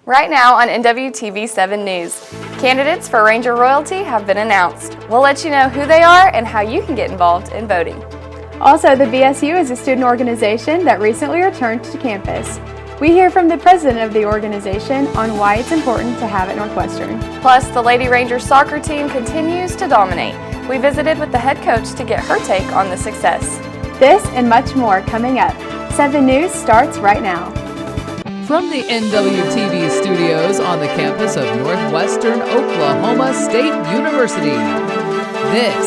Right now on NWTV 7 News, candidates for Ranger Royalty have been announced. We'll let you know who they are and how you can get involved in voting. Also, the BSU is a student organization that recently returned to campus. We hear from the president of the organization on why it's important to have at Northwestern. Plus, the Lady Rangers soccer team continues to dominate. We visited with the head coach to get her take on the success. This and much more coming up. 7 News starts right now. From the NWTV studios on the campus of Northwestern Oklahoma State University, this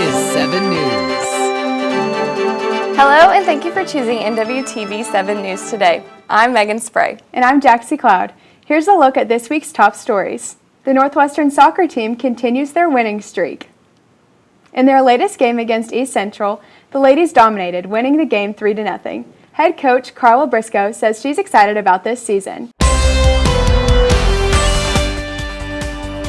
is 7 News. Hello, and thank you for choosing NWTV 7 News today. I'm Megan Spray. And I'm Jaxie Cloud. Here's a look at this week's top stories. The Northwestern soccer team continues their winning streak. In their latest game against East Central, the ladies dominated, winning the game 3-0. Head coach Carla Briscoe says she's excited about this season.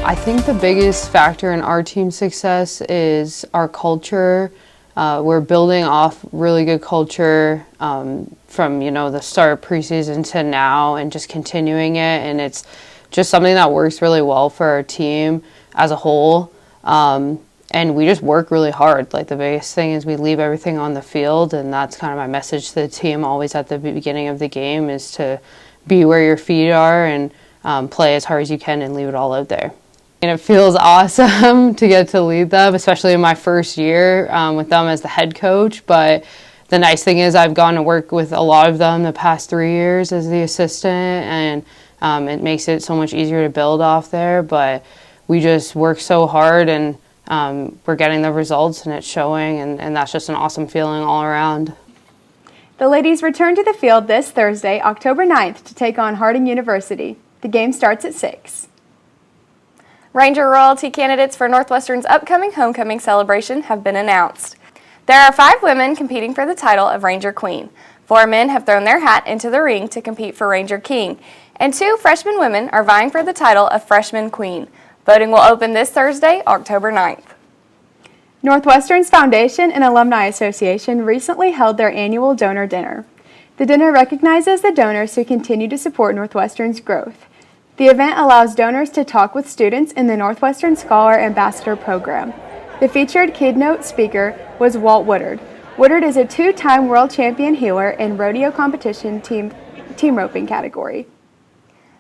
I think the biggest factor in our team's success is our culture. We're building off really good culture from the start of preseason to now, and just continuing it. And it's just something that works really well for our team as a whole. And we just work really hard. Like, the biggest thing is we leave everything on the field, and that's kind of my message to the team always at the beginning of the game, is to be where your feet are and play as hard as you can and leave it all out there. And it feels awesome to get to lead them, especially in my first year with them as the head coach. But the nice thing is I've gone to work with a lot of them the past 3 years as the assistant, and it makes it so much easier to build off there. But we just work so hard, and we're getting the results, and it's showing, and that's just an awesome feeling all around. The ladies return to the field this Thursday, October 9th, to take on Harding University. The game starts at 6. Ranger Royalty candidates for Northwestern's upcoming homecoming celebration have been announced. There are 5 women competing for the title of Ranger Queen. 4 men have thrown their hat into the ring to compete for Ranger King, and 2 freshman women are vying for the title of Freshman Queen. Voting will open this Thursday, October 9th. Northwestern's Foundation and Alumni Association recently held their annual donor dinner. The dinner recognizes the donors who continue to support Northwestern's growth. The event allows donors to talk with students in the Northwestern Scholar Ambassador Program. The featured keynote speaker was Walt Woodard. Woodard is a 2-time world champion healer in rodeo competition team roping category.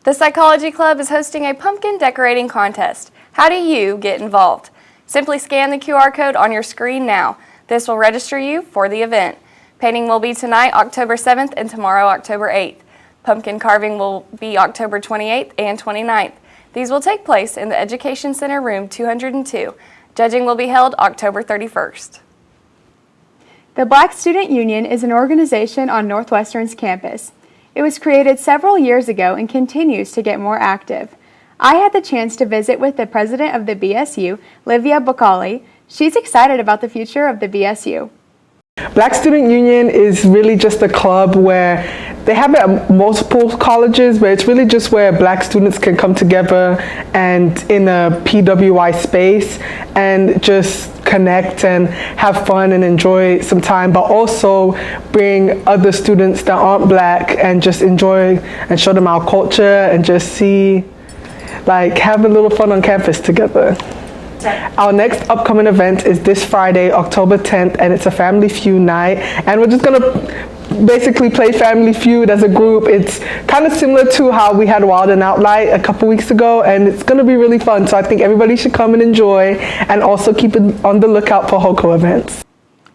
The Psychology Club is hosting a pumpkin decorating contest. How do you get involved? Simply scan the QR code on your screen now. This will register you for the event. Painting will be tonight, October 7th, and tomorrow, October 8th. Pumpkin carving will be October 28th and 29th. These will take place in the Education Center, room 202. Judging will be held October 31st. The Black Student Union is an organization on Northwestern's campus. It was created several years ago and continues to get more active. I had the chance to visit with the president of the BSU, Livia Bocali. She's excited about the future of the BSU. Black Student Union is really just a club where they have it at multiple colleges, but it's really just where Black students can come together and in a PWI space and just connect and have fun and enjoy some time, but also bring other students that aren't Black and just enjoy and show them our culture and just see, like, have a little fun on campus together. Our next upcoming event is this Friday, October 10th, and it's a Family Feud night, and we're just gonna basically play Family Feud as a group. It's kind of similar to how we had Wild and Out Light a couple weeks ago, and it's gonna be really fun, so I think everybody should come and enjoy, and also keep on the lookout for HOCO events.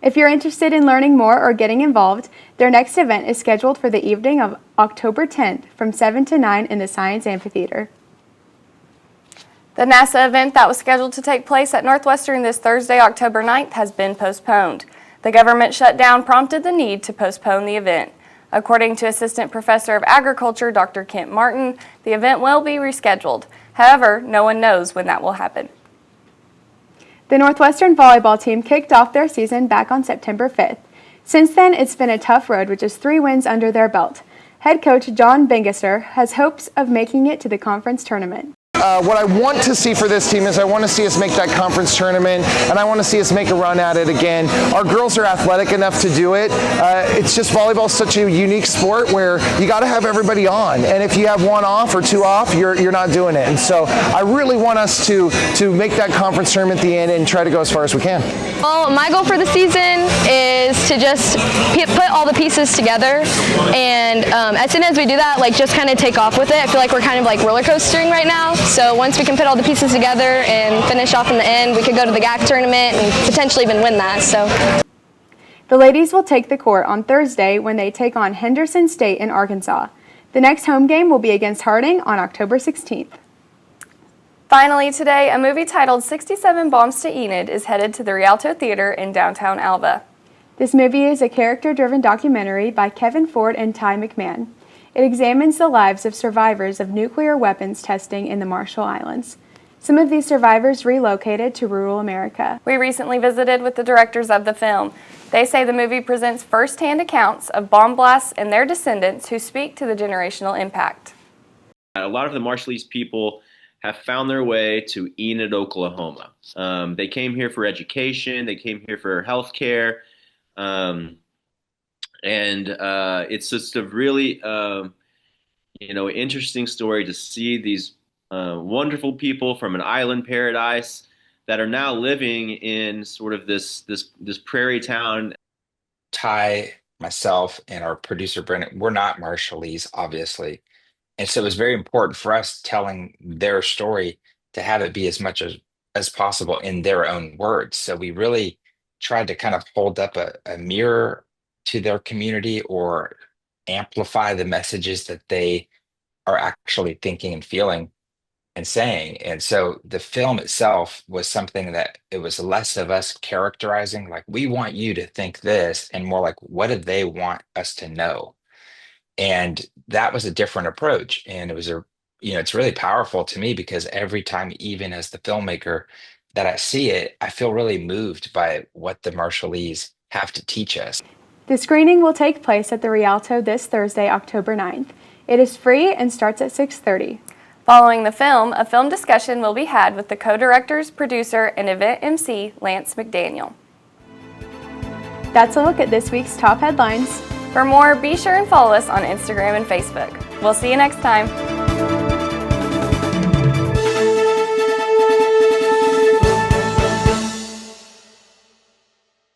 If you're interested in learning more or getting involved, their next event is scheduled for the evening of October 10th from 7 to 9 in the Science Amphitheater. The NASA event that was scheduled to take place at Northwestern this Thursday, October 9th, has been postponed. The government shutdown prompted the need to postpone the event. According to Assistant Professor of Agriculture, Dr. Kent Martin, the event will be rescheduled. However, no one knows when that will happen. The Northwestern volleyball team kicked off their season back on September 5th. Since then, it's been a tough road with just 3 wins under their belt. Head coach John Bengesser has hopes of making it to the conference tournament. what I want to see for this team is I want to see us make that conference tournament, and I want to see us make a run at it again. Our girls are athletic enough to do it. It's just volleyball is such a unique sport where you got to have everybody on, and if you have one off or two off, you're not doing it. And so I really want us to make that conference tournament at the end and try to go as far as we can. Well, my goal for the season is to just put all the pieces together, and as soon as we do that, like just kind of take off with it. I feel like we're kind of like roller coastering right now. So once we can put all the pieces together and finish off in the end, we could go to the GAC tournament and potentially even win that. So. The ladies will take the court on Thursday when they take on Henderson State in Arkansas. The next home game will be against Harding on October 16th. Finally today, a movie titled 67 Bombs to Enid is headed to the Rialto Theater in downtown Alva. This movie is a character-driven documentary by Kevin Ford and Ty McMahon. It examines the lives of survivors of nuclear weapons testing in the Marshall Islands. Some of these survivors relocated to rural America. We recently visited with the directors of the film. They say the movie presents first-hand accounts of bomb blasts and their descendants who speak to the generational impact. A lot of the Marshallese people have found their way to Enid, Oklahoma. They came here for education, they came here for health care, and it's just a really interesting story to see these wonderful people from an island paradise that are now living in sort of this prairie town. Ty, myself, and our producer Brennan, we're not Marshallese, obviously. And so it was very important for us telling their story to have it be as much as possible in their own words. So we really tried to kind of hold up a mirror to their community or amplify the messages that they are actually thinking and feeling and saying. And so the film itself was something that it was less of us characterizing, like, we want you to think this, and more like, what do they want us to know? And that was a different approach. And it was it's really powerful to me because every time, even as the filmmaker, that I see it, I feel really moved by what the Marshallese have to teach us. The screening will take place at the Rialto this Thursday, October 9th. It is free and starts at 6:30. Following the film, a film discussion will be had with the co-directors, producer, and event MC, Lance McDaniel. That's a look at this week's top headlines. For more, be sure and follow us on Instagram and Facebook. We'll see you next time.